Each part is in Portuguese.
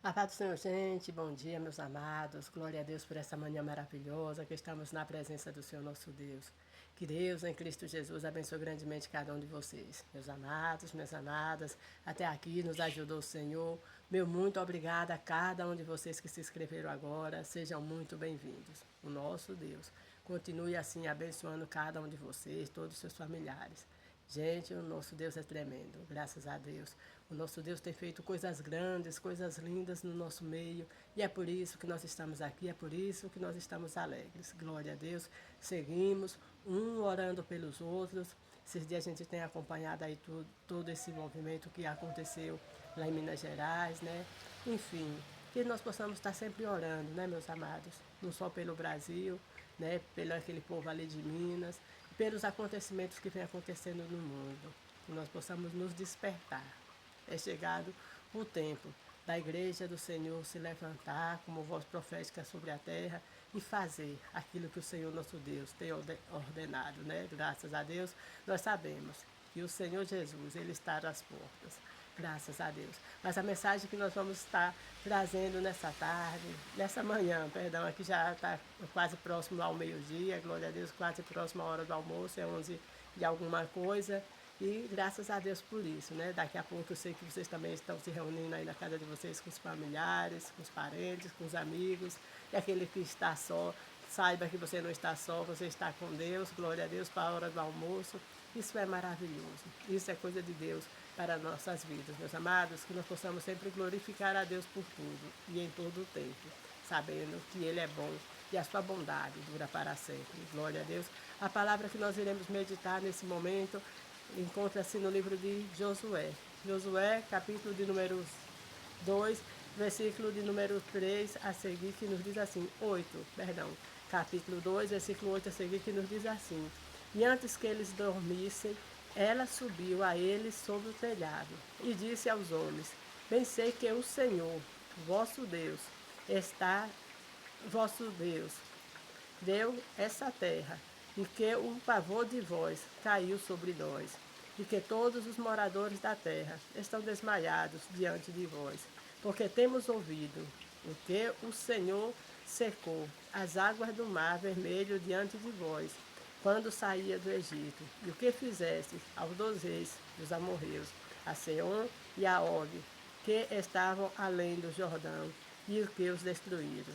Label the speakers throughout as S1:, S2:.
S1: A paz do Senhor, gente, bom dia, meus amados. Glória a Deus por essa manhã maravilhosa que estamos na presença do Senhor nosso Deus. Que Deus, em Cristo Jesus, abençoe grandemente cada um de vocês. Meus amados, minhas amadas, até aqui nos ajudou o Senhor. Meu muito obrigado a cada um de vocês que se inscreveram agora. Sejam muito bem-vindos. O nosso Deus continue assim abençoando cada um de vocês, todos os seus familiares. Gente, o nosso Deus é tremendo, graças a Deus. O nosso Deus tem feito coisas grandes, coisas lindas no nosso meio. E é por isso que nós estamos aqui, é por isso que nós estamos alegres. Glória a Deus. Seguimos, um orando pelos outros. Esses dias a gente tem acompanhado aí todo esse movimento que aconteceu lá em Minas Gerais, né? Enfim, que nós possamos estar sempre orando, né, meus amados? Não só pelo Brasil, né, pelo aquele povo ali de Minas, pelos acontecimentos que vem acontecendo no mundo. Que nós possamos nos despertar. É chegado o tempo da igreja do Senhor se levantar como voz profética sobre a terra e fazer aquilo que o Senhor nosso Deus tem ordenado, né? Graças a Deus, nós sabemos que o Senhor Jesus, Ele está às portas. Graças a Deus. Mas a mensagem que nós vamos estar trazendo nessa tarde, nessa manhã, perdão, aqui já está quase próximo ao meio-dia, glória a Deus, quase próximo à hora do almoço, é 11 de alguma coisa. E graças a Deus por isso, né? Daqui a pouco eu sei que vocês também estão se reunindo aí na casa de vocês com os familiares, com os parentes, com os amigos. E aquele que está só, saiba que você não está só, você está com Deus. Glória a Deus para a hora do almoço. Isso é maravilhoso. Isso é coisa de Deus para nossas vidas, meus amados. Que nós possamos sempre glorificar a Deus por tudo e em todo o tempo, sabendo que Ele é bom e a sua bondade dura para sempre. Glória a Deus. A palavra que nós iremos meditar nesse momento encontra-se no livro de Josué. Josué, capítulo de número 2, versículo de número 3 a seguir, que nos diz assim, 8, perdão, capítulo 2, versículo 8 a seguir, que nos diz assim: E antes que eles dormissem, ela subiu a eles sobre o telhado e disse aos homens: Bem sei que o Senhor, vosso Deus, está, vosso Deus, deu essa terra, e que o pavor de vós caiu sobre nós, e que todos os moradores da terra estão desmaiados diante de vós, porque temos ouvido o que o Senhor secou as águas do mar vermelho diante de vós, quando saía do Egito, e o que fizeste aos 2 reis dos amorreus, a Seom e a Og, que estavam além do Jordão, e o que os destruíram.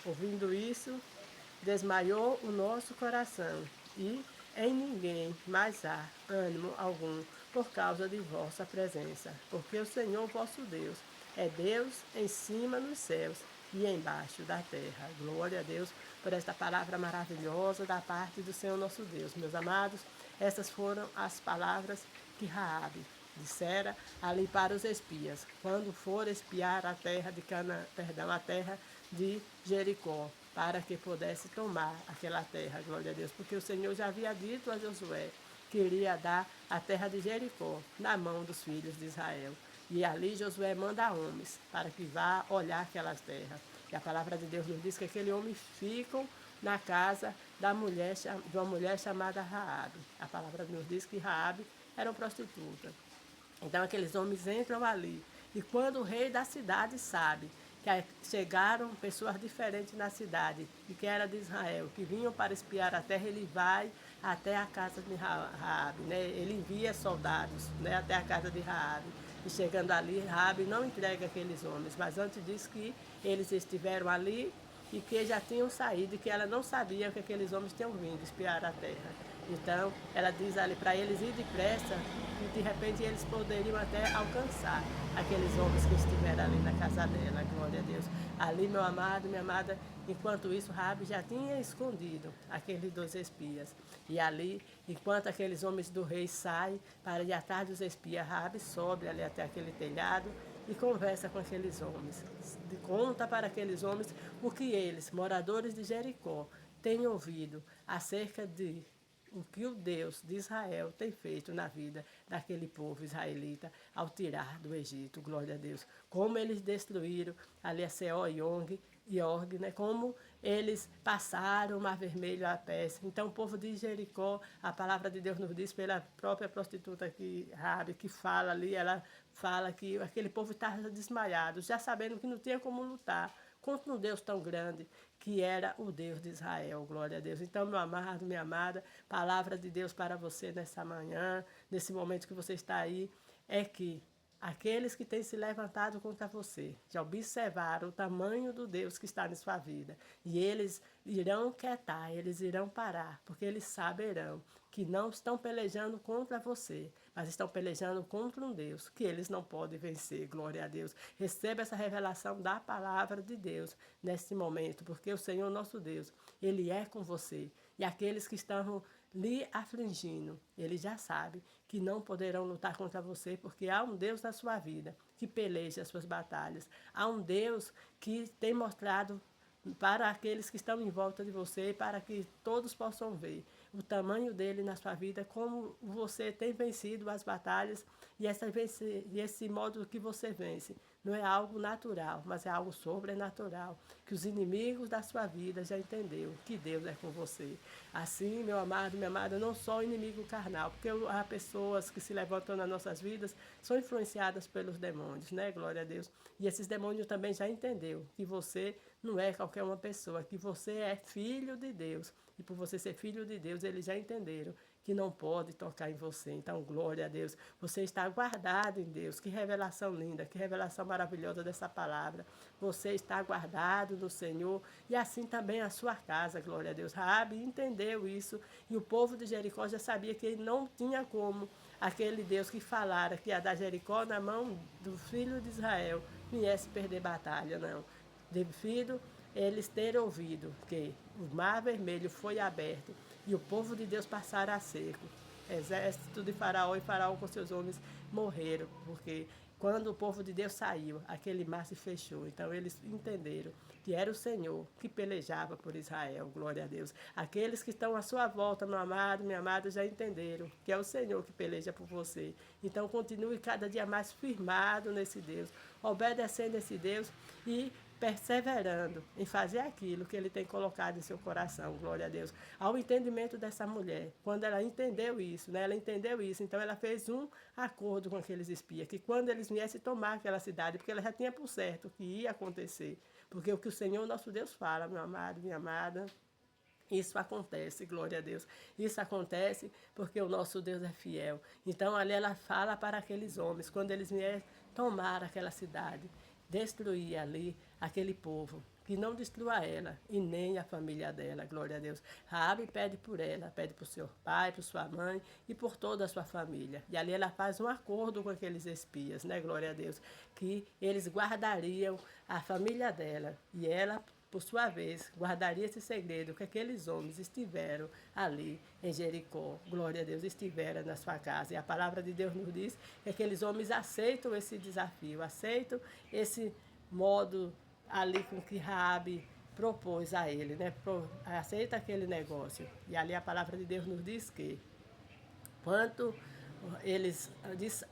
S1: Ouvindo isso, desmaiou o nosso coração, e em ninguém mais há ânimo algum por causa de vossa presença, porque o Senhor vosso Deus é Deus em cima nos céus e embaixo da terra. Glória a Deus por esta palavra maravilhosa da parte do Senhor nosso Deus. Meus amados, essas foram as palavras que Raabe dissera ali para os espias, quando for espiar a terra de Canaã, perdão, a terra de Jericó, para que pudesse tomar aquela terra, glória a Deus, porque o Senhor já havia dito a Josué que iria dar a terra de Jericó na mão dos filhos de Israel. E ali Josué manda homens para que vá olhar aquelas terras. E a palavra de Deus nos diz que aquele homem ficam na casa de uma mulher chamada Raabe. A palavra nos diz que Raabe era uma prostituta. Então aqueles homens entram ali. E quando o rei da cidade sabe que chegaram pessoas diferentes na cidade, e que era de Israel, que vinham para espiar a terra, ele vai até a casa de Raabe, né? Ele envia soldados, né, até a casa de Raabe. E chegando ali, Raabe não entrega aqueles homens, mas antes diz que eles estiveram ali e que já tinham saído e que ela não sabia que aqueles homens tinham vindo espiar a terra. Então, ela diz ali para eles ir depressa e de repente eles poderiam até alcançar aqueles homens que estiveram ali na casa dela, glória a Deus. Ali, meu amado, minha amada, enquanto isso, Raabe já tinha escondido aqueles 2 espias. E ali, enquanto aqueles homens do rei saem para ir atrás dos espias, Raabe sobe ali até aquele telhado e conversa com aqueles homens. Conta para aqueles homens o que eles, moradores de Jericó, têm ouvido acerca de o que o Deus de Israel tem feito na vida daquele povo israelita ao tirar do Egito, glória a Deus. Como eles destruíram ali a Seó e Og, e Og, né? Como eles passaram o Mar Vermelho a pé. Então, o povo de Jericó, a palavra de Deus nos diz pela própria prostituta que Raabe, que fala ali, ela fala que aquele povo estava desmaiado, já sabendo que não tinha como lutar contra um Deus tão grande, que era o Deus de Israel, glória a Deus. Então, meu amado, minha amada, palavra de Deus para você nessa manhã, nesse momento que você está aí, é que aqueles que têm se levantado contra você já observaram o tamanho do Deus que está em sua vida. E eles irão quietar, eles irão parar, porque eles saberão que não estão pelejando contra você, mas estão pelejando contra um Deus que eles não podem vencer. Glória a Deus. Receba essa revelação da palavra de Deus neste momento, porque o Senhor nosso Deus, Ele é com você. E aqueles que estão lhe afligindo, Ele já sabe que não poderão lutar contra você, porque há um Deus na sua vida que peleja as suas batalhas. Há um Deus que tem mostrado para aqueles que estão em volta de você, para que todos possam ver o tamanho dele na sua vida, como você tem vencido as batalhas e esse modo que você vence não é algo natural, mas é algo sobrenatural, que os inimigos da sua vida já entenderam que Deus é com você. Assim, meu amado, minha amada, não só o inimigo carnal, porque há pessoas que se levantam nas nossas vidas, são influenciadas pelos demônios, né? Glória a Deus. E esses demônios também já entenderam que você não é qualquer uma pessoa, que você é filho de Deus. E por você ser filho de Deus, eles já entenderam que não pode tocar em você. Então, glória a Deus. Você está guardado em Deus. Que revelação linda, que revelação maravilhosa dessa palavra. Você está guardado no Senhor e assim também a sua casa, glória a Deus. Raabe entendeu isso e o povo de Jericó já sabia que ele não tinha como aquele Deus que falara que ia dar Jericó na mão do filho de Israel viesse perder batalha, não. Devido eles terem ouvido que o Mar Vermelho foi aberto e o povo de Deus passara a seco. Exército de Faraó e Faraó com seus homens morreram, porque quando o povo de Deus saiu, aquele mar se fechou. Então eles entenderam que era o Senhor que pelejava por Israel, glória a Deus. Aqueles que estão à sua volta, meu amado, minha amada, já entenderam que é o Senhor que peleja por você. Então continue cada dia mais firmado nesse Deus, obedecendo esse Deus e perseverando em fazer aquilo que ele tem colocado em seu coração, glória a Deus. Ao entendimento dessa mulher, quando ela entendeu isso, né? Ela entendeu isso, então ela fez um acordo com aqueles espias, que quando eles viessem tomar aquela cidade, porque ela já tinha por certo que ia acontecer, porque o que o Senhor nosso Deus fala, meu amado, minha amada, isso acontece, glória a Deus. Isso acontece porque o nosso Deus é fiel. Então ali ela fala para aqueles homens, quando eles vierem tomar aquela cidade, destruir ali aquele povo, que não destrua ela e nem a família dela, glória a Deus. Raabe pede por ela, pede por seu pai, por sua mãe e por toda a sua família. E ali ela faz um acordo com aqueles espias, né, glória a Deus, que eles guardariam a família dela e ela, por sua vez, guardaria esse segredo que aqueles homens estiveram ali em Jericó. Glória a Deus, estiveram na sua casa. E a palavra de Deus nos diz que aqueles homens aceitam esse desafio, aceitam esse modo ali com que Raabe propôs a ele, né? Aceita aquele negócio. E ali a palavra de Deus nos diz que quanto eles,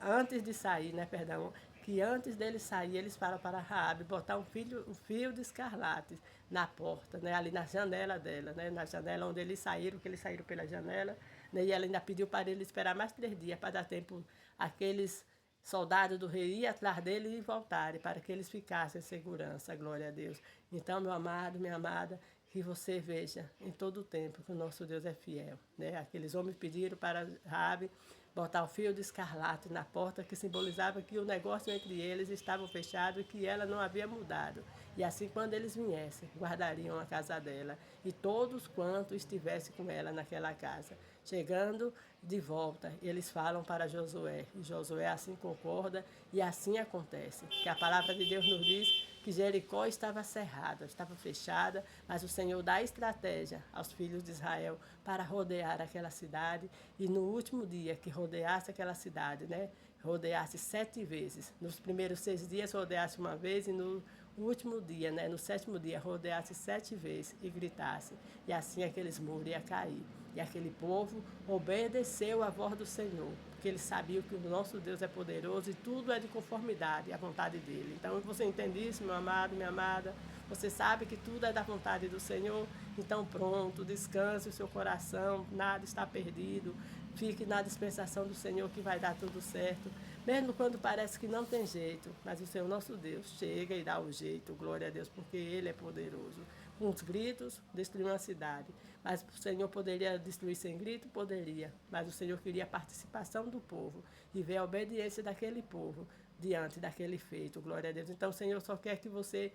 S1: antes de sair, né, perdão, que antes deles sair, eles falam para Raabe botar um fio de escarlate na porta, né, ali na janela dela, né, na janela onde eles saíram, que eles saíram pela janela, né, e ela ainda pediu para ele esperar mais 3 dias para dar tempo aqueles soldados do rei ir atrás dele e voltarem, para que eles ficassem em segurança, glória a Deus. Então, meu amado, minha amada, que você veja em todo o tempo que o nosso Deus é fiel, né? Aqueles homens pediram para Raabe botar o fio de escarlate na porta, que simbolizava que o negócio entre eles estava fechado e que ela não havia mudado. E assim, quando eles viessem, guardariam a casa dela e todos quantos estivessem com ela naquela casa. Chegando de volta, eles falam para Josué, e Josué assim concorda, e assim acontece, que a palavra de Deus nos diz que Jericó estava cerrada, estava fechada, mas o Senhor dá estratégia aos filhos de Israel para rodear aquela cidade, e no último dia que rodeasse aquela cidade, né, rodeasse 7 vezes. Nos primeiros 6 dias rodeasse uma vez, e no último dia, né, no 7º dia, rodeasse 7 vezes e gritasse, e assim aqueles muros iam cair. E aquele povo obedeceu a voz do Senhor, porque eles sabiam que o nosso Deus é poderoso e tudo é de conformidade à vontade dele. Então, você entende isso, meu amado, minha amada? Você sabe que tudo é da vontade do Senhor? Então, pronto, descanse o seu coração, nada está perdido. Fique na dispensação do Senhor que vai dar tudo certo. Mesmo quando parece que não tem jeito, mas o Senhor nosso Deus chega e dá o jeito, glória a Deus, porque Ele é poderoso. Com os gritos, destruiu uma cidade. Mas o Senhor poderia destruir sem grito? Poderia. Mas o Senhor queria a participação do povo e ver a obediência daquele povo diante daquele feito, glória a Deus. Então o Senhor só quer que você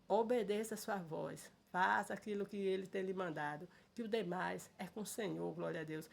S1: obedeça a sua voz, faça aquilo que Ele tem lhe mandado, que o demais é com o Senhor, glória a Deus.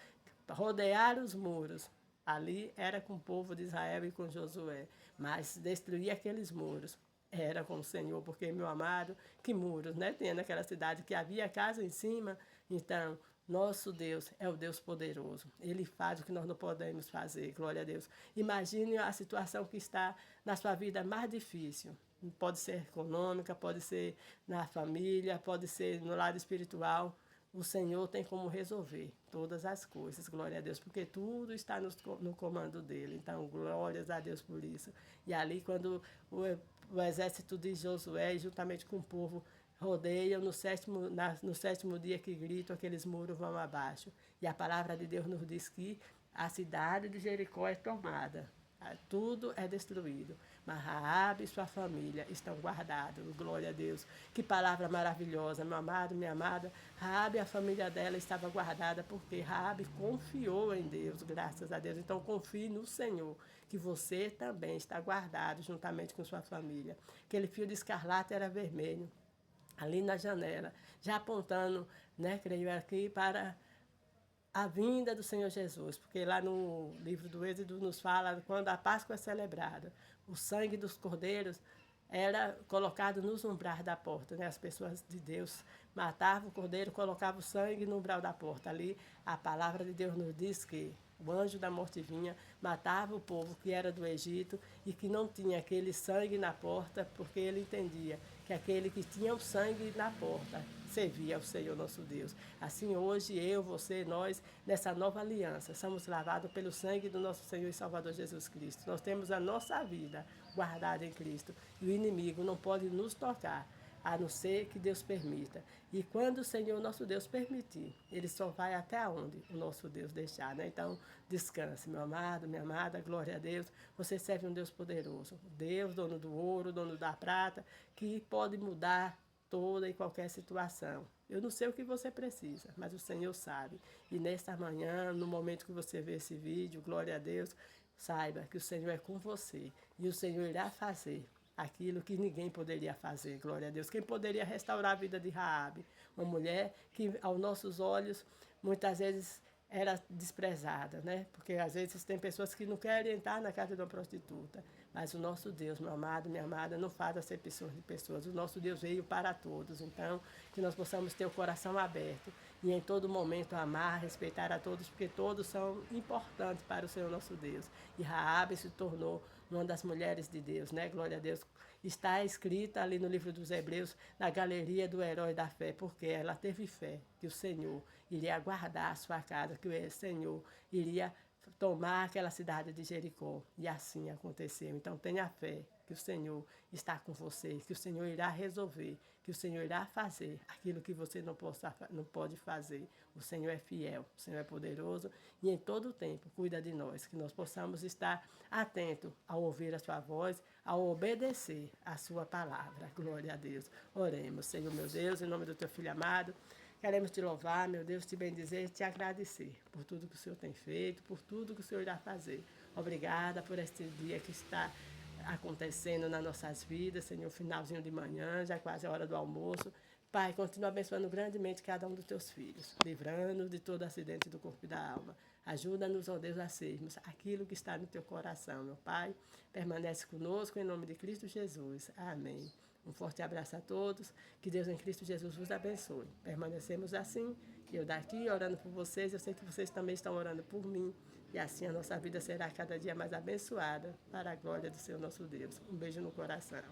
S1: Rodear os muros, ali era com o povo de Israel e com Josué, mas destruir aqueles muros era com o Senhor, porque, meu amado, que muros, né? Tinha naquela cidade que havia casa em cima, então, nosso Deus é o Deus poderoso. Ele faz o que nós não podemos fazer, glória a Deus. Imagine a situação que está na sua vida mais difícil. Pode ser econômica, pode ser na família, pode ser no lado espiritual. O Senhor tem como resolver todas as coisas, glória a Deus, porque tudo está no comando dele. Então, glórias a Deus por isso. E ali, quando o exército de Josué, juntamente com o povo, rodeiam no sétimo dia que gritam, aqueles muros vão abaixo. E a palavra de Deus nos diz que a cidade de Jericó é tomada. Tudo é destruído. Mas Raabe e sua família estão guardados. Glória a Deus. Que palavra maravilhosa, meu amado, minha amada. Raabe e a família dela estava guardada porque Raabe confiou em Deus, graças a Deus. Então confie no Senhor, que você também está guardado juntamente com sua família. Aquele fio de escarlate era vermelho, ali na janela, já apontando, né, creio aqui, para a vinda do Senhor Jesus, porque lá no livro do Êxodo nos fala quando a Páscoa é celebrada, o sangue dos cordeiros era colocado nos umbrais da porta, né? As pessoas de Deus matavam o cordeiro, colocavam o sangue no umbral da porta. Ali a palavra de Deus nos diz que o anjo da morte vinha, matava o povo que era do Egito e que não tinha aquele sangue na porta, porque ele entendia que aquele que tinha o sangue na porta servia ao Senhor nosso Deus. Assim hoje eu, você, nós, nessa nova aliança, somos lavados pelo sangue do nosso Senhor e Salvador Jesus Cristo. Nós temos a nossa vida guardada em Cristo e o inimigo não pode nos tocar, a não ser que Deus permita. E quando o Senhor nosso Deus permitir, Ele só vai até onde o nosso Deus deixar, né? Então, descanse, meu amado, minha amada, glória a Deus. Você serve um Deus poderoso, Deus, dono do ouro, dono da prata, que pode mudar toda e qualquer situação. Eu não sei o que você precisa, mas o Senhor sabe. E nesta manhã, no momento que você vê esse vídeo, glória a Deus, saiba que o Senhor é com você e o Senhor irá fazer aquilo que ninguém poderia fazer, glória a Deus. Quem poderia restaurar a vida de Raabe? Uma mulher que, aos nossos olhos, muitas vezes era desprezada, né? Porque às vezes tem pessoas que não querem entrar na casa de uma prostituta. Mas o nosso Deus, meu amado, minha amada, não faz acepções de pessoas. O nosso Deus veio para todos. Então, que nós possamos ter o coração aberto e em todo momento amar, respeitar a todos, porque todos são importantes para o Senhor nosso Deus. E Raabe se tornou uma das mulheres de Deus, né? Glória a Deus. Está escrita ali no livro dos Hebreus, na galeria do herói da fé, porque ela teve fé que o Senhor iria guardar a sua casa, que o Senhor iria tomar aquela cidade de Jericó. E assim aconteceu. Então tenha fé que o Senhor está com você, que o Senhor irá resolver, que o Senhor irá fazer aquilo que você não pode fazer. O Senhor é fiel, o Senhor é poderoso e em todo o tempo cuida de nós, que nós possamos estar atentos ao ouvir a sua voz, ao obedecer a sua palavra. Glória a Deus. Oremos, Senhor meu Deus, em nome do teu Filho amado. Queremos te louvar, meu Deus, te bendizer e te agradecer por tudo que o Senhor tem feito, por tudo que o Senhor irá fazer. Obrigada por este dia que está acontecendo nas nossas vidas, Senhor, finalzinho de manhã, já quase a hora do almoço. Pai, continua abençoando grandemente cada um dos teus filhos, livrando-nos de todo acidente do corpo e da alma. Ajuda-nos, ó Deus, a sermos aquilo que está no teu coração, meu Pai. Permanece conosco em nome de Cristo Jesus. Amém. Um forte abraço a todos. Que Deus em Cristo Jesus vos abençoe. Permanecemos assim. Eu daqui orando por vocês. Eu sei que vocês também estão orando por mim. E assim a nossa vida será cada dia mais abençoada para a glória do Senhor nosso Deus. Um beijo no coração.